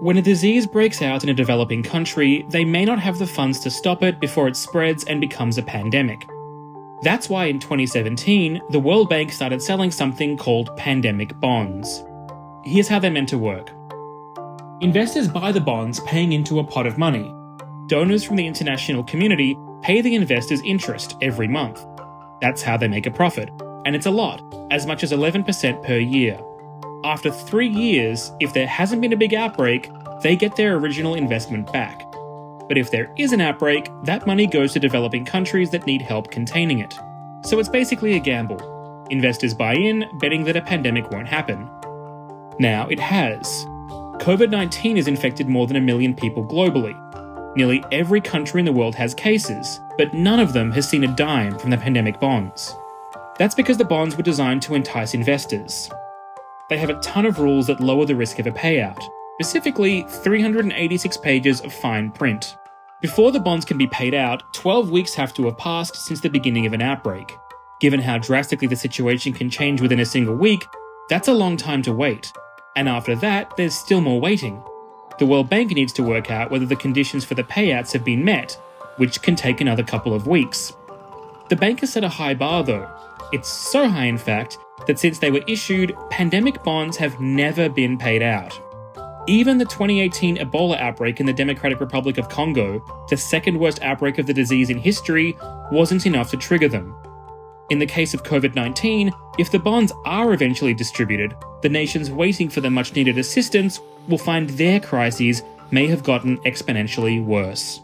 When a disease breaks out in a developing country, they may not have the funds to stop it before it spreads and becomes a pandemic. That's why in 2017, the World Bank started selling something called pandemic bonds. Here's how they're meant to work. Investors buy the bonds paying into a pot of money. Donors from the international community pay the investors interest every month. That's how they make a profit, and it's a lot, as much as 11% per year. After 3 years, if there hasn't been a big outbreak, they get their original investment back. But if there is an outbreak, that money goes to developing countries that need help containing it. So it's basically a gamble. Investors buy in, betting that a pandemic won't happen. Now it has. COVID-19 has infected more than 1 million people globally. Nearly every country in the world has cases, but none of them has seen a dime from the pandemic bonds. That's because the bonds were designed to entice investors. They have a ton of rules that lower the risk of a payout, specifically 386 pages of fine print. Before the bonds can be paid out, 12 weeks have to have passed since the beginning of an outbreak. Given how drastically the situation can change within a single week, that's a long time to wait. And after that, there's still more waiting. The World Bank needs to work out whether the conditions for the payouts have been met, which can take another couple of weeks. The bank has set a high bar though. It's so high in fact, that since they were issued, pandemic bonds have never been paid out. Even the 2018 Ebola outbreak in the Democratic Republic of Congo, the second worst outbreak of the disease in history, wasn't enough to trigger them. In the case of COVID-19, if the bonds are eventually distributed, the nations waiting for the much-needed assistance will find their crises may have gotten exponentially worse.